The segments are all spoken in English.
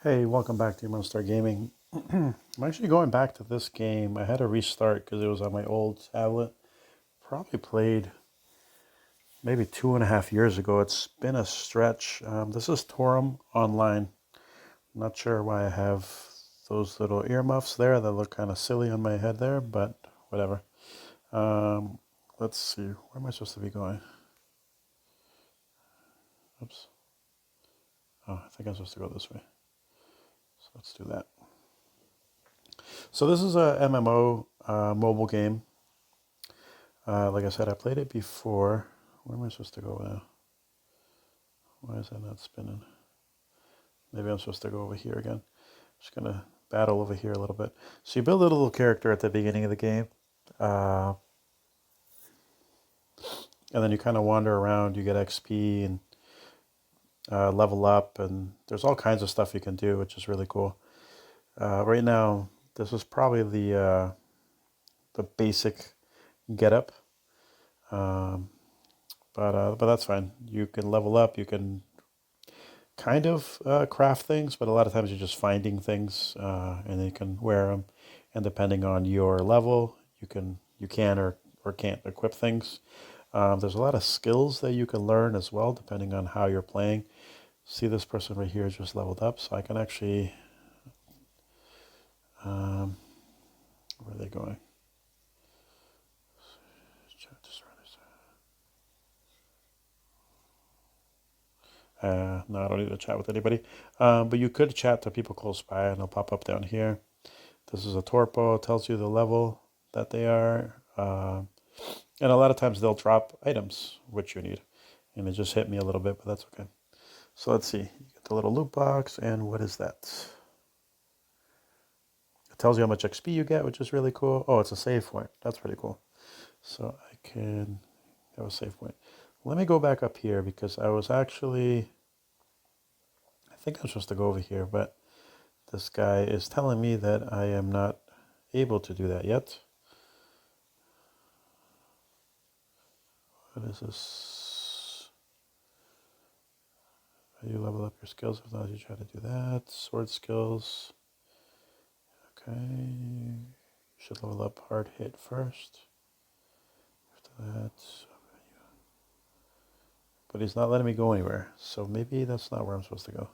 Hey, welcome back to Monster Gaming. I'm actually going back to this game. I had to restart because it was on my old tablet. Probably played maybe 2.5 years ago. It's been a stretch. This is Toram Online. I'm not sure why I have those little earmuffs there that look kind of silly on my head there, but whatever. Um, let's see. Where am I supposed to be going? Oops. Oh, I think I'm supposed to go this way. So let's do that. So this is a MMO mobile game. Like I said, I played it before. Where am I supposed to go now? Why is that not spinning? Maybe I'm supposed to go over here again. Just going to battle over here a little bit. So you build a little character at the beginning of the game. And then you kind of wander around. You get XP and level up. And there's all kinds of stuff you can do, which is really cool. Right now, this is probably the basic getup. But that's fine. You can level up. You can kind of craft things, but a lot of times you're just finding things, and then you can wear them. And depending on your level, you can or can't equip things. There's a lot of skills that you can learn as well, depending on how you're playing. See, this person right here just leveled up, so I can actually. Where are they going? No, I don't need to chat with anybody. But you could chat to people close by, and they'll pop up down here. This is a torpo. It tells you the level that they are. And a lot of times they'll drop items, which you need. And it just hit me a little bit, but that's okay. So let's see. You get the little loot box, and what is that? It tells you how much XP you get, which is really cool. Oh, it's a save point. That's pretty cool. So I can have a save point. Let me go back up here because I was actually, I think I'm supposed to go over here, but this guy is telling me that I am not able to do that yet. What is this? You level up your skills as long as you try to do that. Sword skills. Okay. You should level up hard hit first. After that. But he's not letting me go anywhere. So maybe that's not where I'm supposed to go.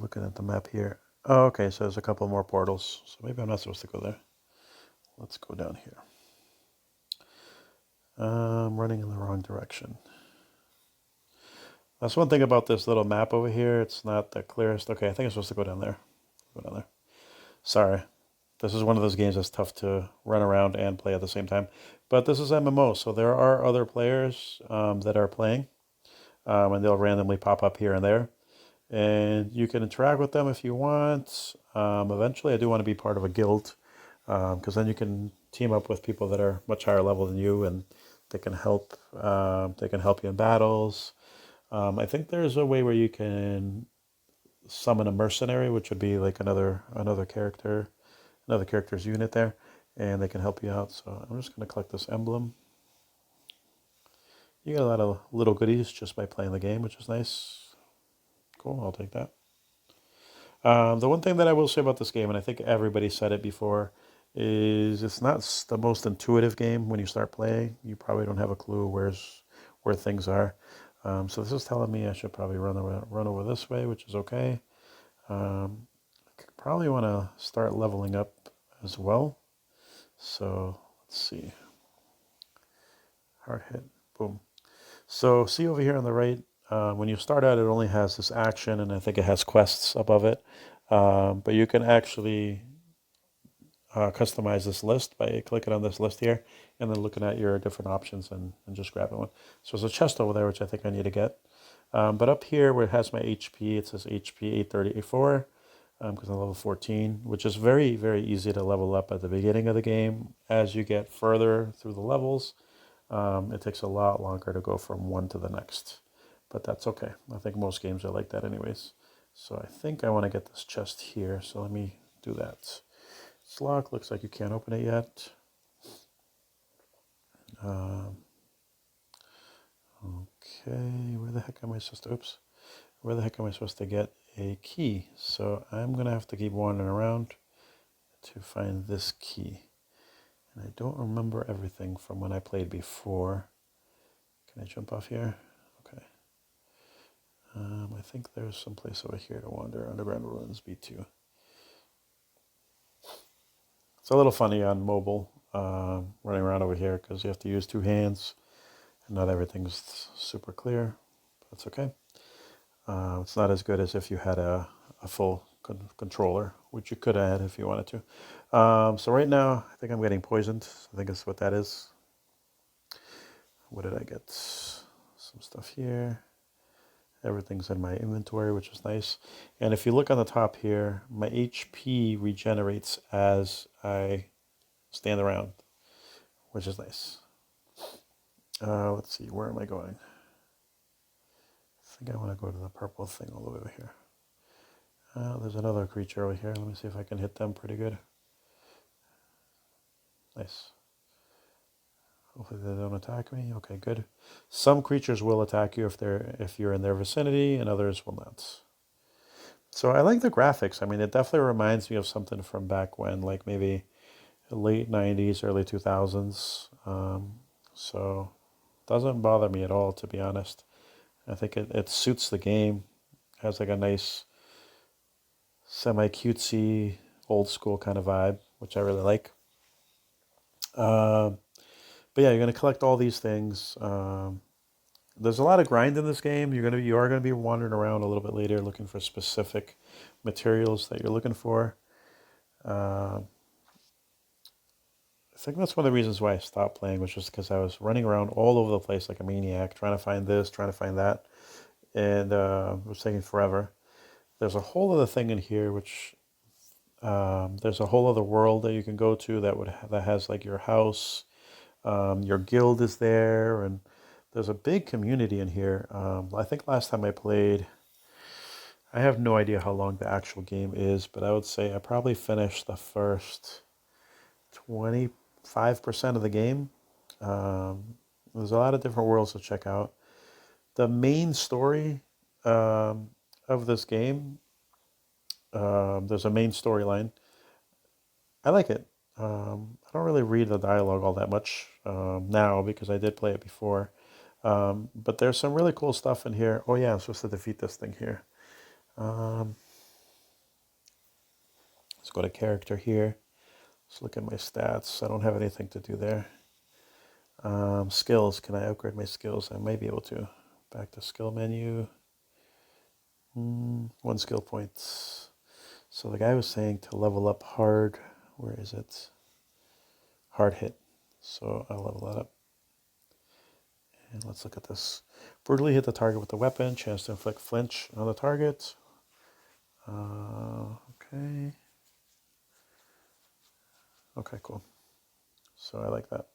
Looking at the map here. Oh, okay. So there's a couple more portals. So maybe I'm not supposed to go there. Let's go down here. I'm running in the wrong direction. That's one thing about this little map over here. It's not the clearest. Okay, I think I'm supposed to go down there. Go down there. Sorry. This is one of those games that's tough to run around and play at the same time. But this is MMO, so there are other players that are playing. And they'll randomly pop up here and there. And you can interact with them if you want. Eventually, I do want to be part of a guild. Because then you can team up with people that are much higher level than you, and they can help. They can help you in battles. I think there's a way where you can summon a mercenary, which would be like another character's unit there, and they can help you out. So I'm just going to collect this emblem. You get a lot of little goodies just by playing the game, which is nice. Cool, I'll take that. The one thing that I will say about this game, and I think everybody said it before, is it's not the most intuitive game when you start playing. You probably don't have a clue where things are. So this is telling me I should probably run over this way, which is okay. I probably want to start leveling up as well. So let's see. Hard hit, boom. So see over here on the right, when you start out, it only has this action, and I think it has quests above it. But you can actually customize this list by clicking on this list here and then looking at your different options and just grabbing one. So there's a chest over there, which I think I need to get. But up here where it has my HP, it says HP 834 because I'm level 14, which is very, very easy to level up at the beginning of the game. As you get further through the levels, it takes a lot longer to go from one to the next. But that's okay. I think most games are like that anyways. So I think I want to get this chest here. So let me do that. It's locked. Looks like you can't open it yet. Okay, where the heck am I supposed to, oops. Where the heck am I supposed to get a key? So I'm going to have to keep wandering around to find this key. And I don't remember everything from when I played before. Can I jump off here? Okay. I think there's some place over here to wander. Underground Ruins B2. It's a little funny on mobile, running around over here because you have to use two hands and not everything's super clear. That's okay. It's not as good as if you had a full controller, which you could add if you wanted to. So right now, I think I'm getting poisoned. I think that's what that is. What did I get? Some stuff here. Everything's in my inventory, which is nice. And if you look on the top here, my HP regenerates as I stand around, which is nice. Let's see, where am I going? I think I want to go to the purple thing all the way over here. There's another creature over here. Let me see if I can hit them pretty good. Nice. Hopefully they don't attack me. Okay, good. Some creatures will attack you if you're in their vicinity, and others will not. So I like the graphics. I mean, it definitely reminds me of something from back when, like maybe late 90s, early 2000s. So it doesn't bother me at all, to be honest. I think it suits the game. It has like a nice semi-cutesy, old school kind of vibe, which I really like. But yeah, you're going to collect all these things. There's a lot of grind in this game. You are going to be wandering around a little bit later looking for specific materials that you're looking for. I think that's one of the reasons why I stopped playing, was just because I was running around all over the place like a maniac, trying to find this, trying to find that, and it was taking forever. There's a whole other thing in here, which there's a whole other world that you can go to that has like your house, your guild is there, and there's a big community in here. I think last time I played, I have no idea how long the actual game is, but I would say I probably finished the first 25% of the game. There's a lot of different worlds to check out. The main story of this game, there's a main storyline. I like it. I don't really read the dialogue all that much now because I did play it before. But there's some really cool stuff in here. Oh yeah, I'm supposed to defeat this thing here. Let's go to character here. Let's look at my stats. I don't have anything to do there. Skills. Can I upgrade my skills? I may be able to. Back to skill menu. 1 skill point. So the guy was saying to level up hard. Where is it? Hard hit. So I'll level that up. And let's look at this. Brutally hit the target with the weapon. Chance to inflict flinch on the target. Okay. Okay, cool. So I like that.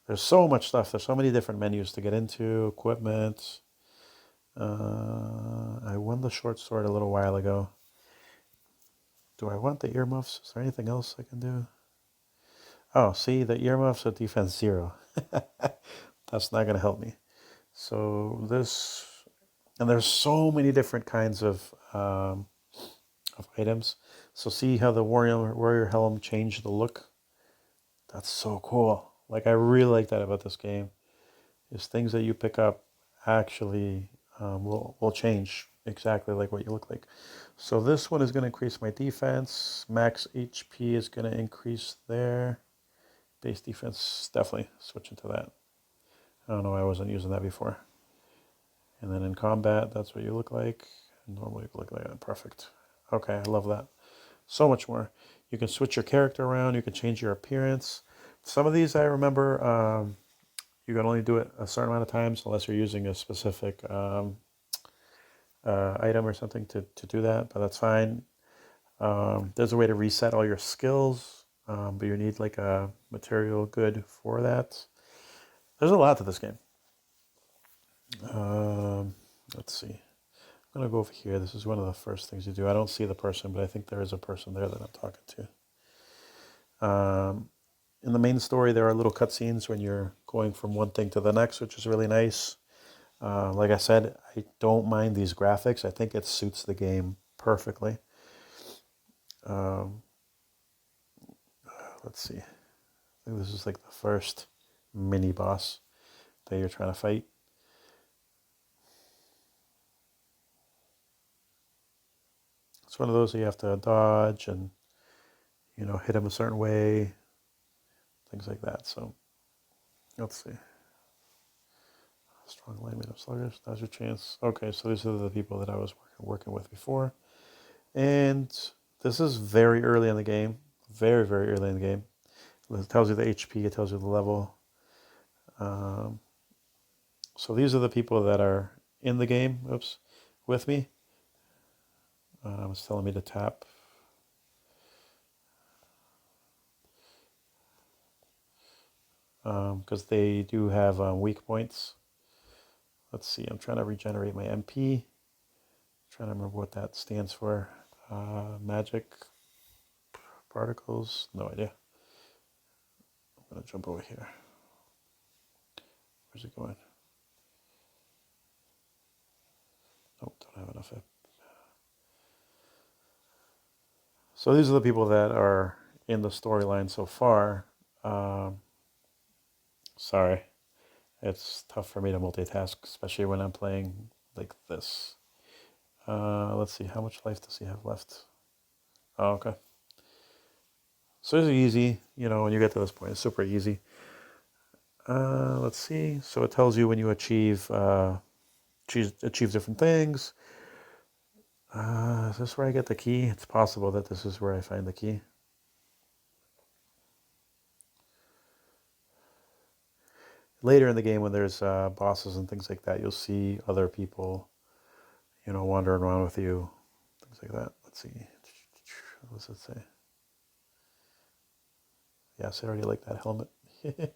There's so much stuff. There's so many different menus to get into. Equipment. I won the short sword a little while ago. Do I want the earmuffs? Is there anything else I can do? Oh, see, the earmuffs are defense 0. That's not going to help me. So this, and there's so many different kinds of items. So see how the warrior helm changed the look? That's so cool. Like, I really like that about this game. Is things that you pick up actually will change exactly like what you look like. So this one is going to increase my defense. Max HP is going to increase there. Base defense, definitely switching to that. I don't know why I wasn't using that before. And then in combat, that's what you look like. Normally you look like that. Perfect. Okay, I love that. So much more. You can switch your character around. You can change your appearance. Some of these I remember you can only do it a certain amount of times unless you're using a specific item or something to do that, but that's fine. There's a way to reset all your skills, but you need like a material good for that. There's a lot to this game. Let's see. I'm going to go over here. This is one of the first things you do. I don't see the person, but I think there is a person there that I'm talking to. In the main story, there are little cutscenes when you're going from one thing to the next, which is really nice. Like I said, I don't mind these graphics. I think it suits the game perfectly. Um, let's see. I think this is like the first mini boss that you're trying to fight. It's one of those that you have to dodge and, hit him a certain way, things like that. So, let's see. Strong alignment of sluggish, now's your chance. Okay, so these are the people that I was working with before. And this is very early in the game. Very, very early in the game. It tells you the HP, it tells you the level. So these are the people that are in the game, with me. It's telling me to tap. Because they do have weak points. Let's see, I'm trying to regenerate my MP. Trying to remember what that stands for. Magic particles, no idea. I'm going to jump over here. Where's it going? Nope, don't have enough. So these are the people that are in the storyline so far. Sorry, it's tough for me to multitask, especially when I'm playing like this. Let's see, how much life does he have left? Oh, okay. So it's easy, when you get to this point, it's super easy. Let's see. So it tells you when you achieve different things. Is this where I get the key? It's possible that this is where I find the key. Later in the game, when there's bosses and things like that, you'll see other people, wandering around with you, things like that. Let's see. What does it say? Yes, I already like that helmet. I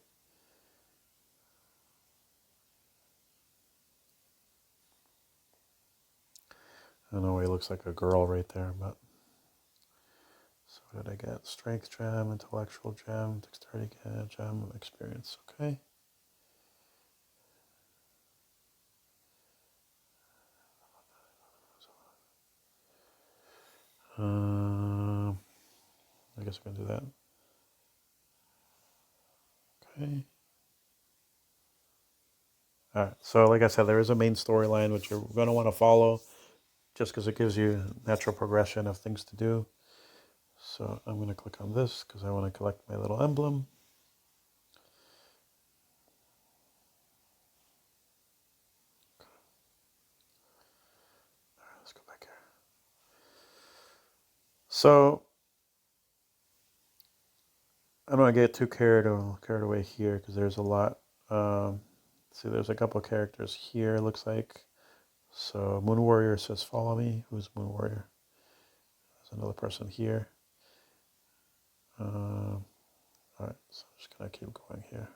don't know why he looks like a girl right there, but... So what did I get? Strength gem, intellectual gem, dexterity gem, experience. Okay. I guess I'm going to do that. Okay. All right. So like I said, there is a main storyline which you're going to want to follow just because it gives you natural progression of things to do. So I'm going to click on this because I want to collect my little emblem. All right, let's go back here. So I don't want to get too carried away here because there's a lot. See, there's a couple of characters here, it looks like. So Moon Warrior says, follow me. Who's Moon Warrior? There's another person here. All right, so I'm just going to keep going here.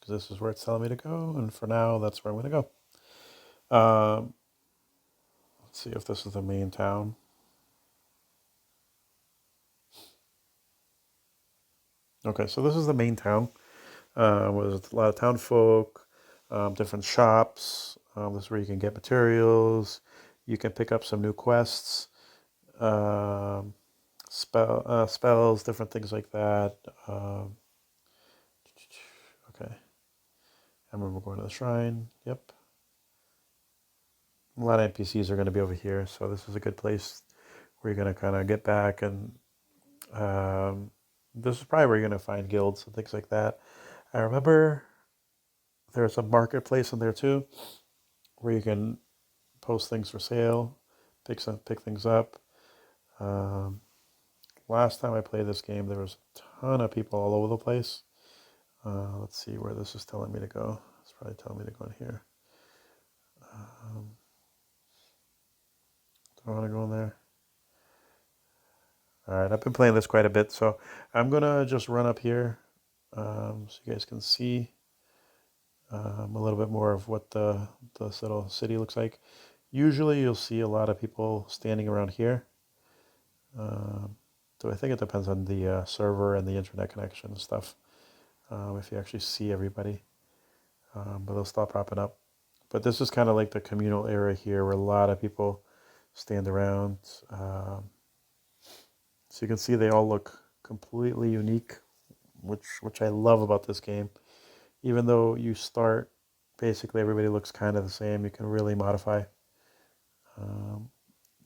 Because this is where it's telling me to go, and for now, that's where I'm going to go. Let's see if this is the main town. Okay, so this is the main town. With a lot of town folk, different shops. This is where you can get materials. You can pick up some new quests, spells, different things like that. Okay. I remember going to the shrine. Yep. A lot of NPCs are going to be over here, so this is a good place where you're going to kind of get back, and this is probably where you're going to find guilds and things like that. I remember there's a marketplace in there too, where you can post things for sale, pick things up. Last time I played this game, there was a ton of people all over the place. Let's see where this is telling me to go. It's probably telling me to go in here. Do I want to go in there? All right, I've been playing this quite a bit, so I'm going to just run up here so you guys can see. a little bit more of what this little city looks like. Usually you'll see a lot of people standing around here. So I think it depends on the server and the internet connection and stuff, if you actually see everybody. But they'll stop popping up. But this is kind of like the communal area here where a lot of people stand around. So you can see they all look completely unique, which I love about this game. Even though you start, basically everybody looks kind of the same, you can really modify.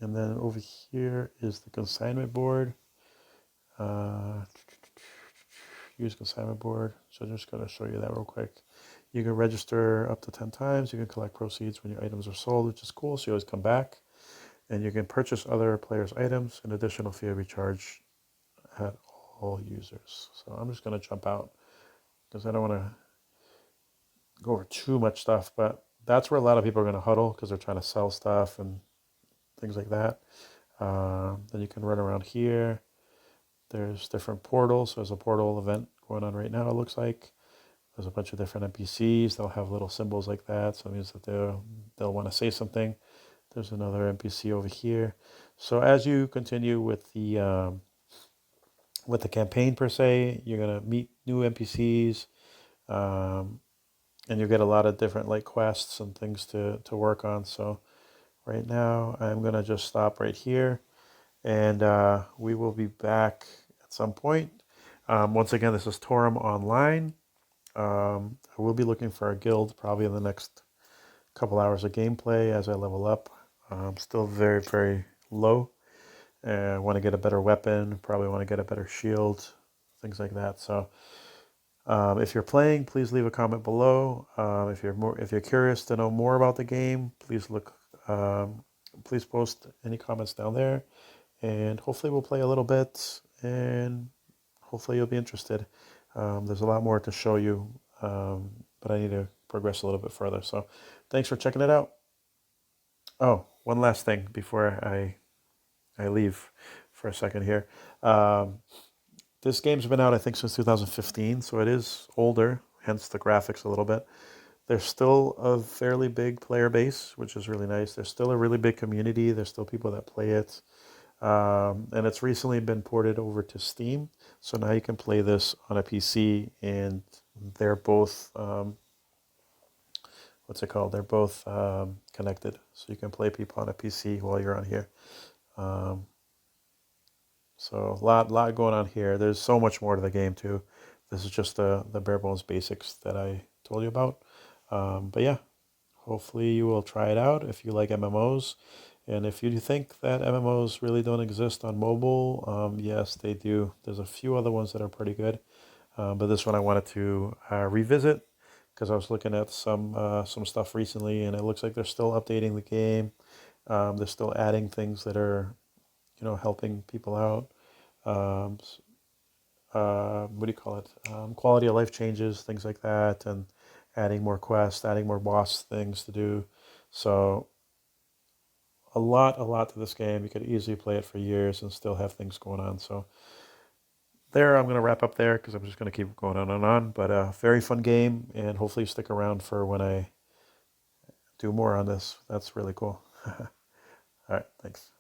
And then over here is the consignment board. Use consignment board. So I'm just going to show you that real quick. You can register up to 10 times. You can collect proceeds when your items are sold, which is cool. So you always come back. And you can purchase other players' items. An additional fee will be charged at all users. So I'm just going to jump out because I don't want to go over too much stuff. But that's where a lot of people are going to huddle because they're trying to sell stuff and things like that. Then you can run around here. There's different portals. So there's a portal event going on right now, it looks like. There's a bunch of different NPCs. They'll have little symbols like that. So it means that they'll want to say something. There's another NPC over here. So as you continue with the campaign per se, you're gonna meet new NPCs, and you get a lot of different like quests and things to work on. So right now I'm gonna just stop right here, and we will be back at some point. Once again, this is Toram Online. I will be looking for a guild probably in the next couple hours of gameplay as I level up. I'm still very, very low. I want to get a better weapon, probably want to get a better shield, things like that. So if you're playing, please leave a comment below. If you're curious to know more about the game, please post any comments down there, and hopefully we'll play a little bit, and hopefully you'll be interested. There's a lot more to show you, but I need to progress a little bit further. So thanks for checking it out. Oh, one last thing before I leave for a second here. This game's been out, I think, since 2015, so it is older, hence the graphics a little bit. There's still a fairly big player base, which is really nice. There's still a really big community. There's still people that play it. And it's recently been ported over to Steam, so now you can play this on a PC, and they're both, what's it called? They're both connected, so you can play people on a PC while you're on here. So a lot going on here. There's so much more to the game too. This is just the bare bones basics that I told you about. But yeah, hopefully you will try it out if you like MMOs. And if you think that MMOs really don't exist on mobile, yes, they do. There's a few other ones that are pretty good. But this one I wanted to revisit because I was looking at some stuff recently, and it looks like they're still updating the game. They're still adding things that are, helping people out. What do you call it? Quality of life changes, things like that, and adding more quests, adding more boss things to do. So a lot to this game. You could easily play it for years and still have things going on. So there, I'm going to wrap up there because I'm just going to keep going on and on. But very fun game, and hopefully you stick around for when I do more on this. That's really cool. All right, thanks.